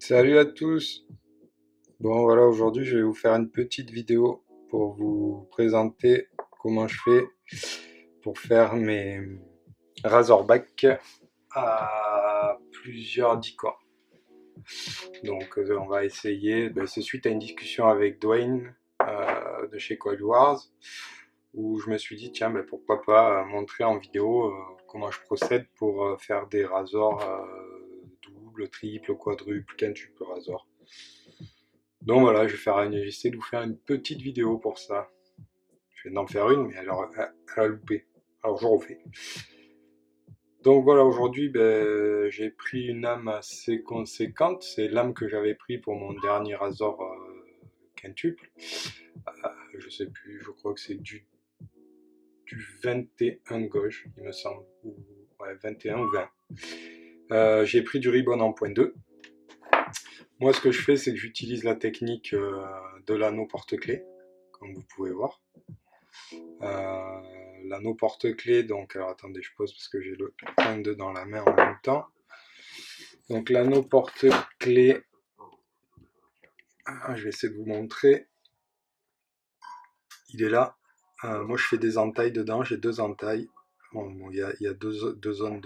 Salut à tous. Bon voilà, aujourd'hui je vais vous faire une petite vidéo pour vous présenter comment je fais pour faire mes Razorback à plusieurs dicors. Donc on va essayer, c'est suite à une discussion avec Dwayne de chez Coil Wars où je me suis dit tiens pourquoi pas montrer en vidéo comment je procède pour faire des razors double, triple, quadruple, quintuple razor. Donc voilà, j'essaie de vous faire une petite vidéo pour ça. Je viens d'en faire une, mais elle a loupé. Alors je refais. Donc voilà, aujourd'hui, j'ai pris une lame assez conséquente. C'est l'âme que j'avais pris pour mon dernier Razor quintuple. Je sais plus, je crois que c'est du 21 gauche, il me semble. Ouais, 21 ou 20. J'ai pris du ribbon en point 2. Moi, ce que je fais, c'est que j'utilise la technique de l'anneau porte-clés, comme vous pouvez voir. L'anneau porte-clés, donc, alors attendez, je pose parce que j'ai le point 2 dans la main en même temps. Donc, l'anneau porte-clés, je vais essayer de vous montrer. Il est là. Moi, je fais des entailles dedans, j'ai deux entailles. Bon, il y a deux zones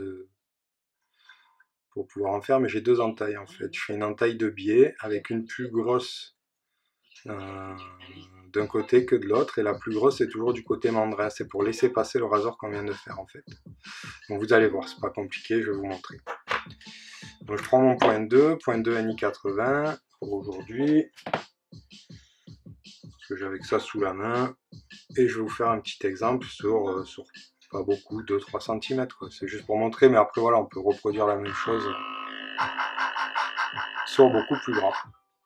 pour pouvoir en faire, mais j'ai deux entailles en fait. Je fais une entaille de biais avec une plus grosse d'un côté que de l'autre, et la plus grosse est toujours du côté mandrin. C'est pour laisser passer le rasoir qu'on vient de faire en fait. Donc vous allez voir, c'est pas compliqué, je vais vous montrer. Donc je prends mon point 2 NI80 pour aujourd'hui, parce que j'avais que ça sous la main, et je vais vous faire un petit exemple sur pas beaucoup, 2-3 cm. C'est juste pour montrer, mais après voilà, on peut reproduire la même chose sur beaucoup plus grand.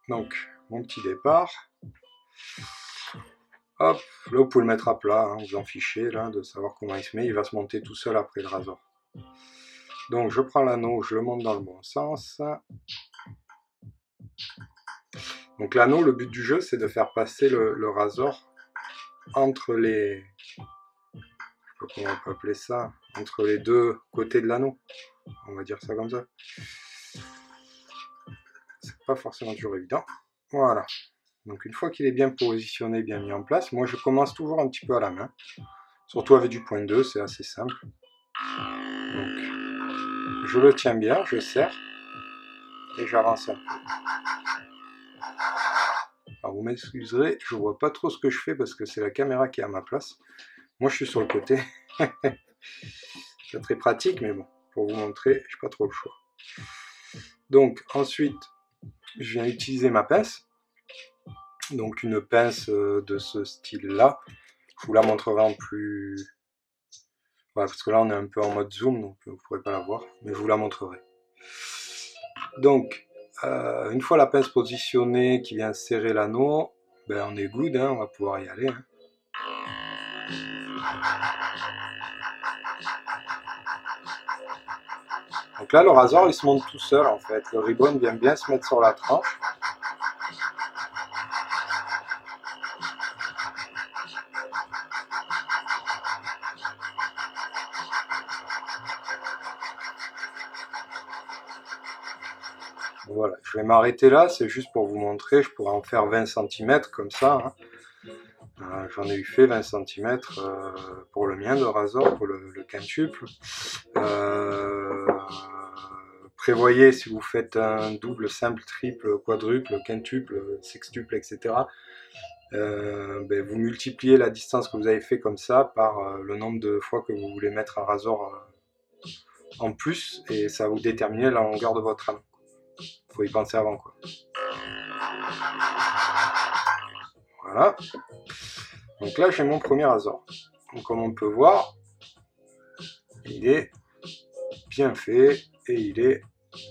Donc mon petit départ. Hop, là vous pouvez le mettre à plat, hein, vous en fichez là de savoir comment il se met, il va se monter tout seul après le rasoir. Donc je prends l'anneau, je le monte dans le bon sens. Donc l'anneau, le but du jeu, c'est de faire passer le rasoir entre les... Je sais pas comment on peut appeler ça, entre les deux côtés de l'anneau. On va dire ça comme ça. C'est pas forcément toujours évident. Voilà. Donc une fois qu'il est bien positionné, bien mis en place, moi je commence toujours un petit peu à la main. Surtout avec du point 2, c'est assez simple. Donc je le tiens bien, je serre et j'avance un peu. Alors vous m'excuserez, je vois pas trop ce que je fais parce que c'est la caméra qui est à ma place. Moi je suis sur le côté. C'est très pratique, mais bon, pour vous montrer, j'ai pas trop le choix. Donc ensuite, je viens utiliser ma pince. Donc une pince de ce style-là. Je vous la montrerai en plus... Voilà, parce que là on est un peu en mode zoom, donc vous ne pourrez pas la voir, mais je vous la montrerai. Donc, une fois la pince positionnée qui vient serrer l'anneau, on est good, hein, on va pouvoir y aller. Hein. Donc là, le rasoir, il se monte tout seul, en fait. Le ribbon vient bien se mettre sur la tranche. Voilà, je vais m'arrêter là, c'est juste pour vous montrer, je pourrais en faire 20 cm comme ça. Hein. J'en ai eu fait 20 cm pour le mien de rasoir, pour le quintuple. Prévoyez si vous faites un double, simple, triple, quadruple, quintuple, sextuple, etc. Vous multipliez la distance que vous avez fait comme ça par le nombre de fois que vous voulez mettre un rasoir en plus, et ça va vous déterminer la longueur de votre lame. Il faut y penser avant quoi. Voilà. Donc là j'ai mon premier rasoir. Donc comme on peut voir, il est bien fait et il est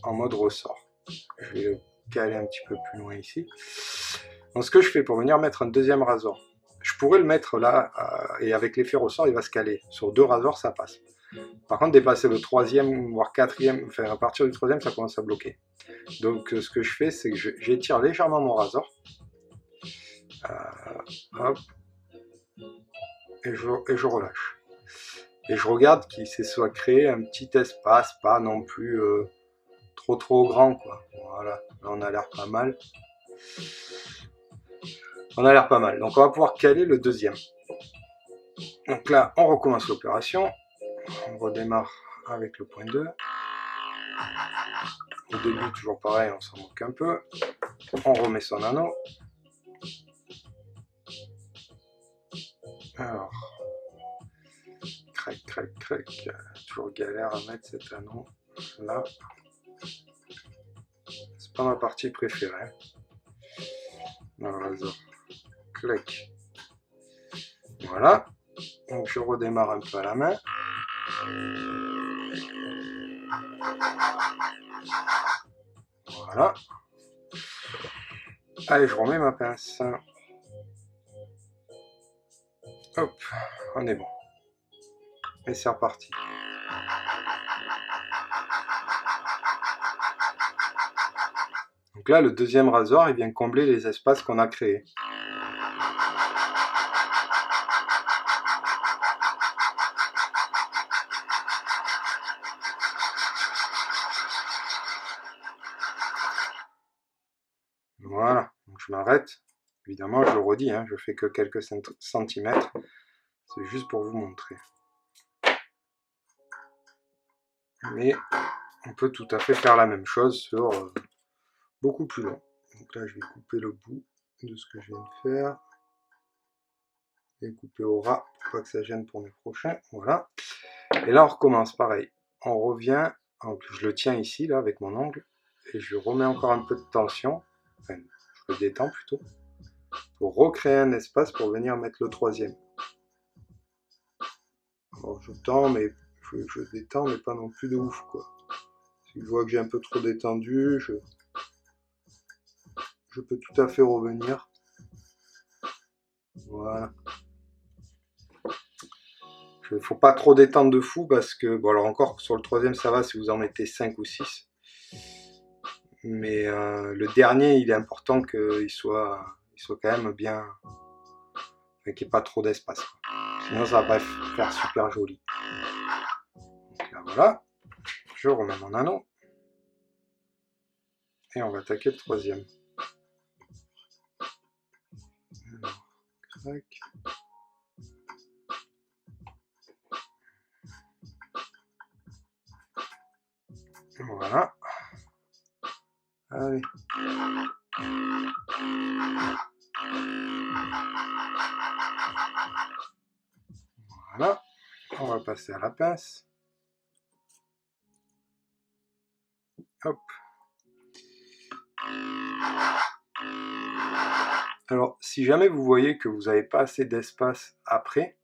en mode ressort. Je vais le caler un petit peu plus loin ici. Donc ce que je fais pour venir mettre un deuxième rasoir, je pourrais le mettre là et avec l'effet ressort il va se caler. Sur deux rasoirs ça passe. Par contre dépasser le troisième voire quatrième, enfin à partir du troisième ça commence à bloquer. Donc ce que je fais c'est que j'étire légèrement mon rasoir. Hop. Et je relâche. Et je regarde qu'il se soit créé un petit espace, pas non plus trop grand quoi. Voilà. Là, on a l'air pas mal. On a l'air pas mal. Donc on va pouvoir caler le deuxième. Donc là, on recommence l'opération. On redémarre avec le point 2. Au début, toujours pareil, on s'en moque un peu. On remet son anneau. Alors, crac, crac, crac. Toujours galère à mettre cet anneau là. C'est pas ma partie préférée. Alors, clac. Voilà. Donc je redémarre un peu à la main. Voilà. Allez, je remets ma pince. Hop, on est bon. Et c'est reparti. Donc là, le deuxième rasoir, il vient combler les espaces qu'on a créés. Voilà, donc je m'arrête. Évidemment, je le redis, hein, je fais que quelques centimètres. C'est juste pour vous montrer. Mais on peut tout à fait faire la même chose sur beaucoup plus long. Donc là, je vais couper le bout de ce que je viens de faire. Et couper au ras pour pas que ça gêne pour mes prochains. Voilà. Et là, on recommence pareil. On revient, je le tiens ici, là, avec mon ongle. Et je remets encore un peu de tension. Enfin, je le détends plutôt. Pour recréer un espace pour venir mettre le troisième. Alors, je tends, mais je détends, mais pas non plus de ouf, quoi. Si je vois que j'ai un peu trop détendu, je peux tout à fait revenir. Voilà. Il ne faut pas trop détendre de fou parce que, bon, alors encore sur le troisième, ça va si vous en mettez 5 ou 6. Mais le dernier, il est important qu'il soit quand même bien. Enfin, qu'il n'y ait pas trop d'espace. Sinon, ça va pas faire super joli. Donc là, voilà. Je remets mon anneau. Et on va attaquer le troisième. Alors, crac. Voilà. Allez. Voilà. On va passer à la pince. Hop. Alors, si jamais vous voyez que vous n'avez pas assez d'espace après,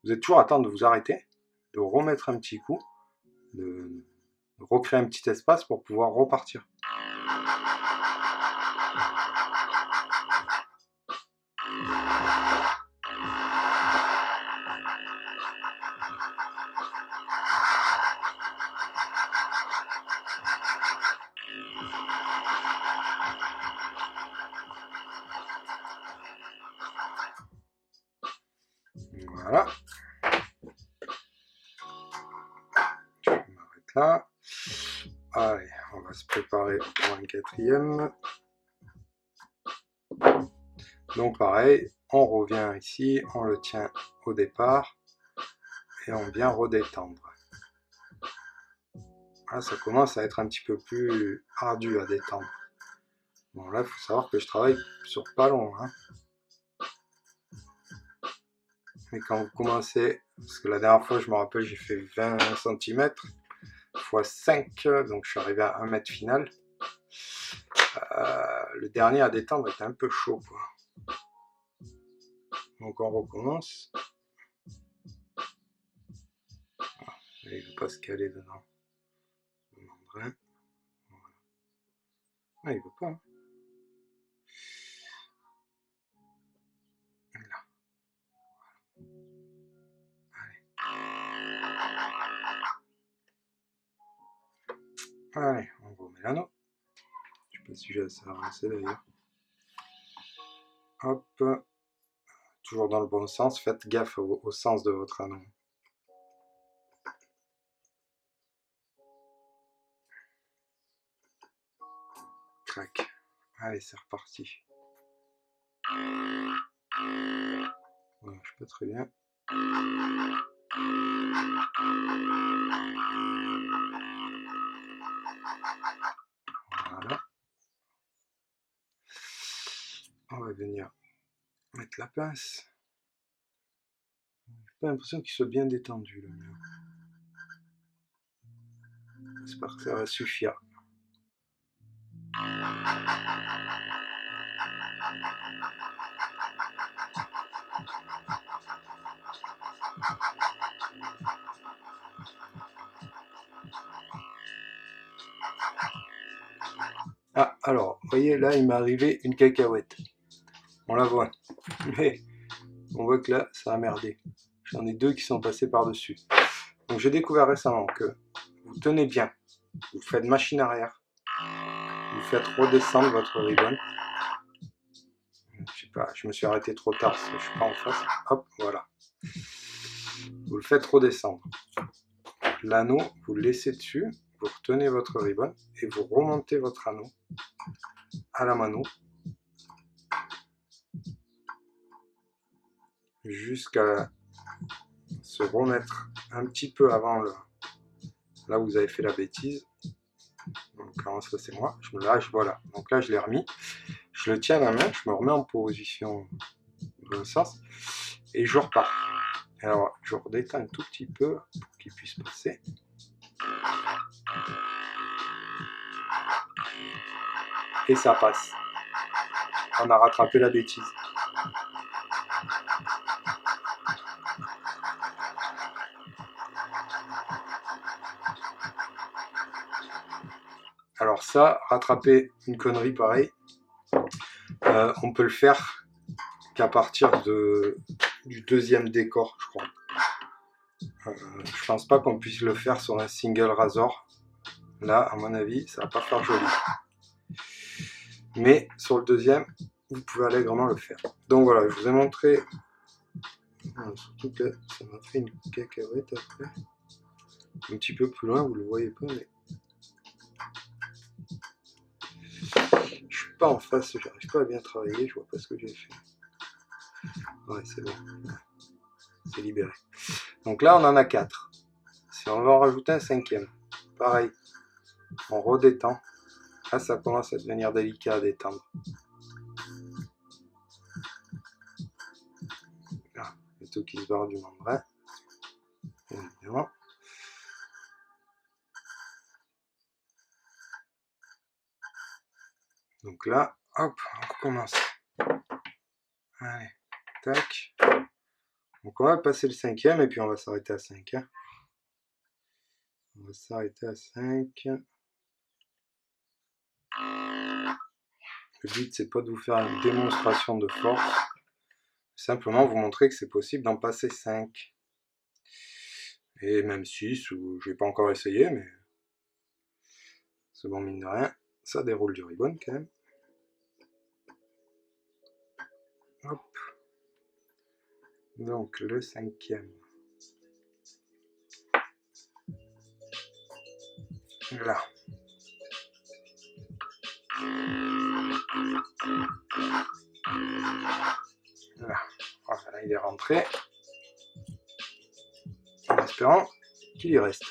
vous êtes toujours à temps de vous arrêter, de remettre un petit coup, de recréer un petit espace pour pouvoir repartir. Voilà. Je m'arrête là. Allez, on va se préparer pour un quatrième. Donc pareil, on revient ici, on le tient au départ et on vient redétendre. Là, ça commence à être un petit peu plus ardu à détendre. Bon, là, il faut savoir que je travaille sur pas long. Hein. Mais quand vous commencez, parce que la dernière fois, je me rappelle, j'ai fait 20 cm x 5, donc je suis arrivé à 1 mètre final. Le dernier à détendre était un peu chaud, quoi. Donc on recommence. Il ne veut pas se caler dedans. Voilà. Ah, il veut pas. Hein. Là. Allez, on remet l'anneau. Je sais pas si j'ai assez avancé d'ailleurs. Hop. Toujours dans le bon sens. Faites gaffe au sens de votre anneau. crac. Allez, c'est reparti. Voilà, je peux très bien. Voilà. On va venir mettre la pince. J'ai pas l'impression qu'il soit bien détendu le mien. J'espère que ça va suffire. Ah, alors, vous voyez, là, il m'est arrivé une cacahuète. On la voit. Mais on voit que là, ça a merdé. J'en ai deux qui sont passés par-dessus. Donc, j'ai découvert récemment que vous tenez bien. Vous faites machine arrière. Vous faites redescendre votre ribbon. Je sais pas, je me suis arrêté trop tard parce que je suis pas en face. Hop, voilà. Vous le faites redescendre. L'anneau, vous le laissez dessus. Vous retenez votre ribbon et vous remontez votre anneau à la mano jusqu'à se remettre un petit peu avant là où vous avez fait la bêtise. Donc ça c'est moi, je me lâche, voilà. Donc là je l'ai remis, je le tiens à la main, je me remets en position dans le sens et je repars. Alors je redétends un tout petit peu pour qu'il puisse passer. Et ça passe. On a rattrapé la bêtise. Alors ça, rattraper une connerie pareille, on peut le faire qu'à partir du deuxième décor, je crois. Je pense pas qu'on puisse le faire sur un single Razor. Là, à mon avis, ça va pas faire joli. Mais sur le deuxième, vous pouvez allègrement le faire. Donc voilà, je vous ai montré. Surtout que ça m'a fait une cacahuète après. Un petit peu plus loin, vous le voyez pas, mais je suis pas en face, j'arrive pas à bien travailler, je vois pas ce que j'ai fait. Ouais, c'est bon. C'est libéré. Donc là, on en a 4. Si on va en rajouter un cinquième, pareil, on redétend. Là, ça commence à devenir délicat à détendre. Là, le tout qui se barre du membrane. Évidemment. Donc là, hop, on recommence. Allez, tac. Donc on va passer le cinquième et puis on va s'arrêter à 5. Hein. On va s'arrêter à 5. Le but, c'est pas de vous faire une démonstration de force. Simplement vous montrer que c'est possible d'en passer 5. Et même 6, ou je n'ai pas encore essayé, mais c'est bon, mine de rien. Ça déroule du ribbon quand même. Hop. Donc le cinquième. Là. Là. Voilà, il est rentré. En espérant qu'il y reste.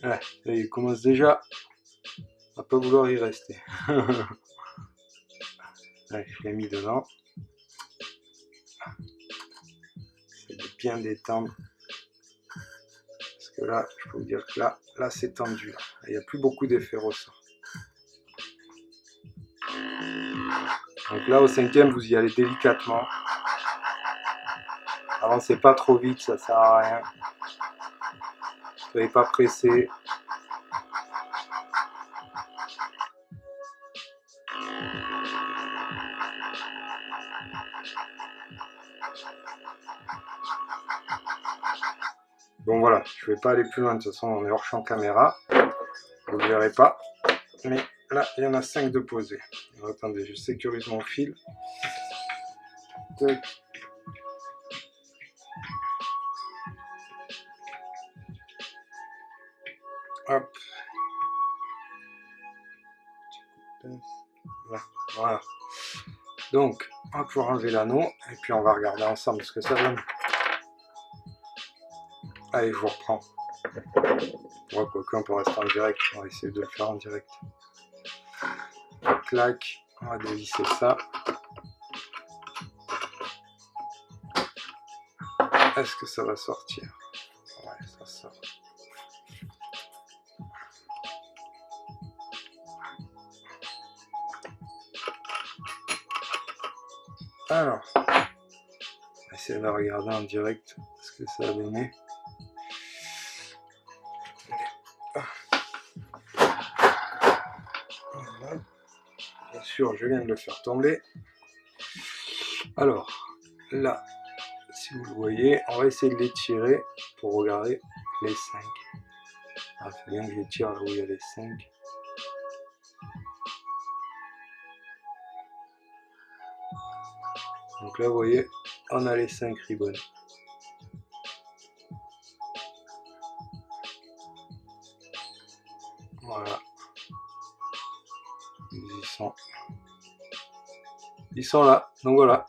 Ouais, et il commence déjà à pas vouloir y rester. Ouais, je l'ai mis dedans. C'est de bien détendre. Parce que là, je peux vous dire que là c'est tendu. Là. Il n'y a plus beaucoup d'effets ressort. Donc là, au cinquième, vous y allez délicatement. Avancez pas trop vite, ça sert à rien. Soyez pas pressé. Bon voilà, je vais pas aller plus loin, de toute façon on est hors champ caméra. Vous ne verrez pas. Mais là, il y en a 5 de posés. Alors, attendez, je sécurise mon fil. Tac. Hop. Voilà. Donc, on va pouvoir enlever l'anneau et puis on va regarder ensemble ce que ça donne. Allez, je vous reprends. Ouais, quoi pour rester en direct, on va essayer de le faire en direct. Clac, on va dévisser ça. Est-ce que ça va sortir? Ouais, ça sort. Alors, on va essayer de regarder en direct ce que ça a donné. Voilà. Bien sûr, je viens de le faire tomber. Alors, là, si vous le voyez, on va essayer de l'étirer pour regarder les 5. Il faut bien que je tire là où il y a les 5. Donc là, vous voyez, on a les 5 ribbons. Voilà. Ils sont là. Donc voilà.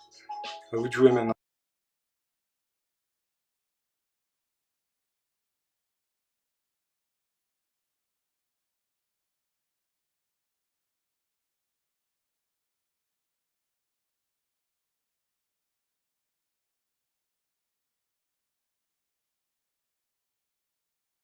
À vous de jouer maintenant.